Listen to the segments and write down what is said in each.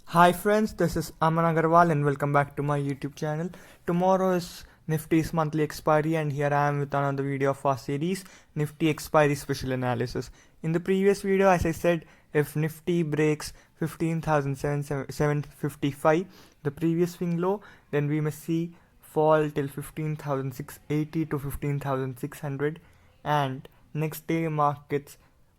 Hi friends, this is Aman and welcome back to my YouTube channel. Tomorrow is Nifty's monthly expiry and here I am with another video of our series Nifty expiry special analysis. In the previous video, as I said, if Nifty breaks 15,755, the previous swing low, then we must see fall till 15,680 to 15,600, and next day markets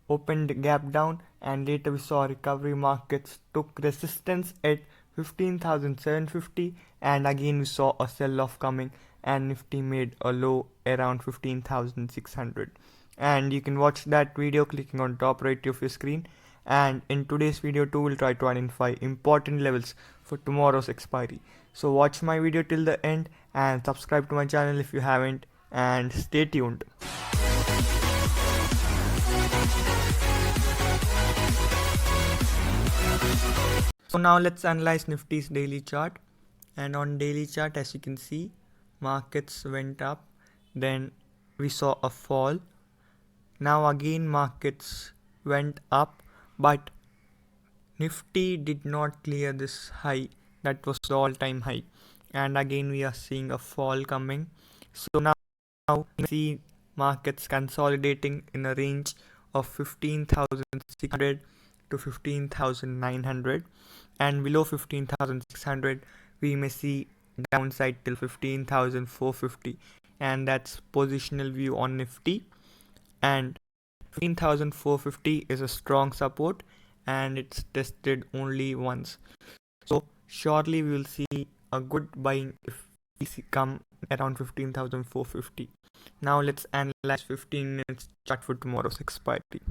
opened gap down, and later we saw recovery markets took resistance at 15,750, and again we saw a sell off coming and Nifty made a low around 15,600. And you can watch that video clicking on top right of your screen. And in today's video too, we'll try to identify important levels for tomorrow's expiry. So watch my video till the end and subscribe to my channel if you haven't, and stay tuned. So now let's analyze Nifty's daily chart. And on daily chart, as you can see, markets went up, then we saw a fall. Now again markets went up, but Nifty did not clear this high, that was the all-time high, and again we are seeing a fall coming. So now we see markets consolidating in a range of 15,600 to 15,900, and below 15,600 we may see downside till 15,450, and that's positional view on Nifty. And 15,450 is a strong support and it's tested only once, so surely we will see a good buying if we come around 15,450. Now let's analyze 15 minutes chart for tomorrow's expiry.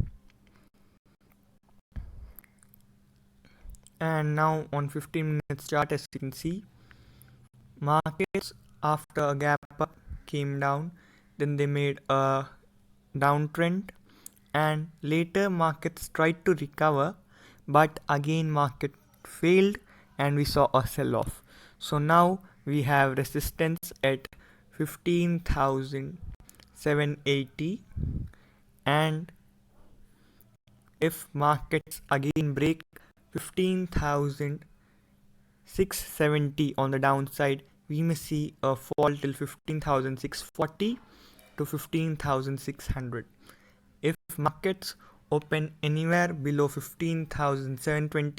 And now on 15 minutes chart, as you can see, markets after a gap up came down, then they made a downtrend, and later markets tried to recover, but again market failed and we saw a sell off. So now we have resistance at 15,780, and if markets again break 15,670 on the downside, we may see a fall till 15,640 to 15,600. If markets open anywhere below 15,720,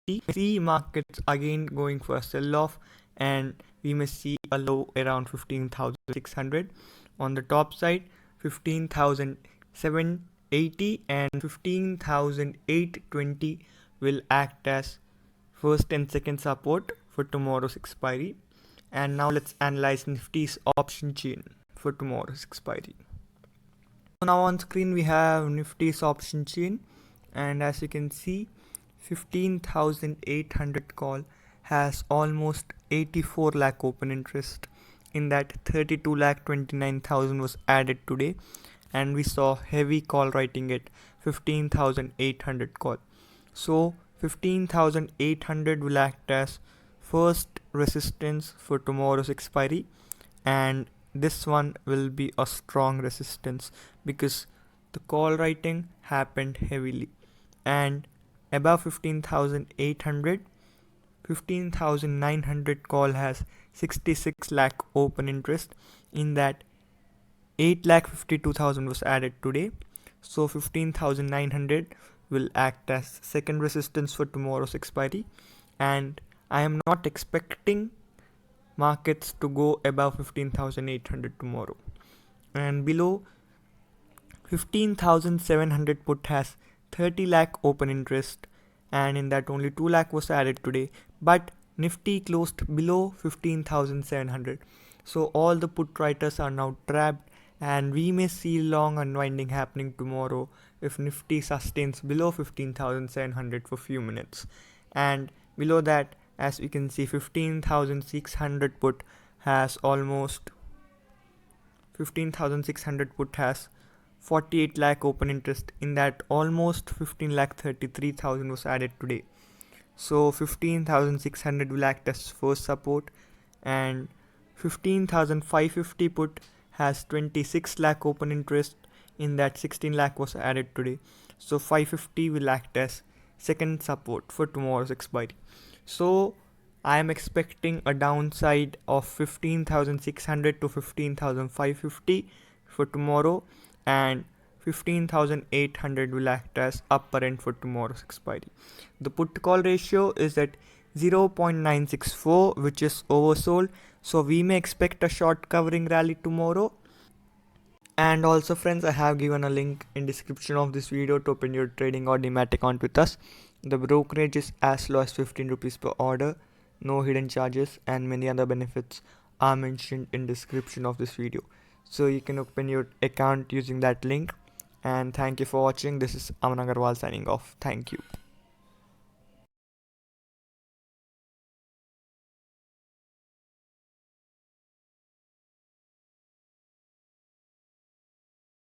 we see markets again going for a sell off, and we may see a low around 15,600. On the top side, 15,780 and 15,820 will act as first and second support for tomorrow's expiry. And now let's analyze Nifty's option chain for tomorrow's expiry. So now on screen we have Nifty's option chain, and as you can see, 15,800 call has almost 84 lakh open interest. In that, 32 lakh 29,000 was added today, and we saw heavy call writing at 15,800 call. So 15,800 will act as first resistance for tomorrow's expiry, and this one will be a strong resistance because the call writing happened heavily. And above 15,800, 15,900 call has 66 lakh open interest. In that, 8 lakh 52,000 was added today, so 15,900 will act as second resistance for tomorrow's expiry. And I am not expecting markets to go above 15,800 tomorrow. And below 15,700 put has 30 lakh open interest, and in that only 2 lakh was added today, but Nifty closed below 15,700, so all the put writers are now trapped, and we may see long unwinding happening tomorrow if Nifty sustains below 15,700 for few minutes. And below that, as we can see, 15,600 put has almost 15,600 put has 48 lakh open interest. In that, almost 15 lakh 33,000 was added today, so 15,600 will act as first support. And 15,550 put has 26 lakh open interest. In that, 16 lakh was added today, so 550 will act as second support for tomorrow's expiry. So I am expecting a downside of 15,600 to 15,550 for tomorrow, and 15,800 will act as upper end for tomorrow's expiry. The put call ratio is at 0.964, which is oversold, so we may expect a short covering rally tomorrow. And also friends, I have given a link in description of this video to open your trading or demat account with us. The brokerage is as low as 15 rupees per order, no hidden charges, and many other benefits are mentioned in description of this video. So you can open your account using that link. And thank you for watching. This is Aman signing off. Thank you.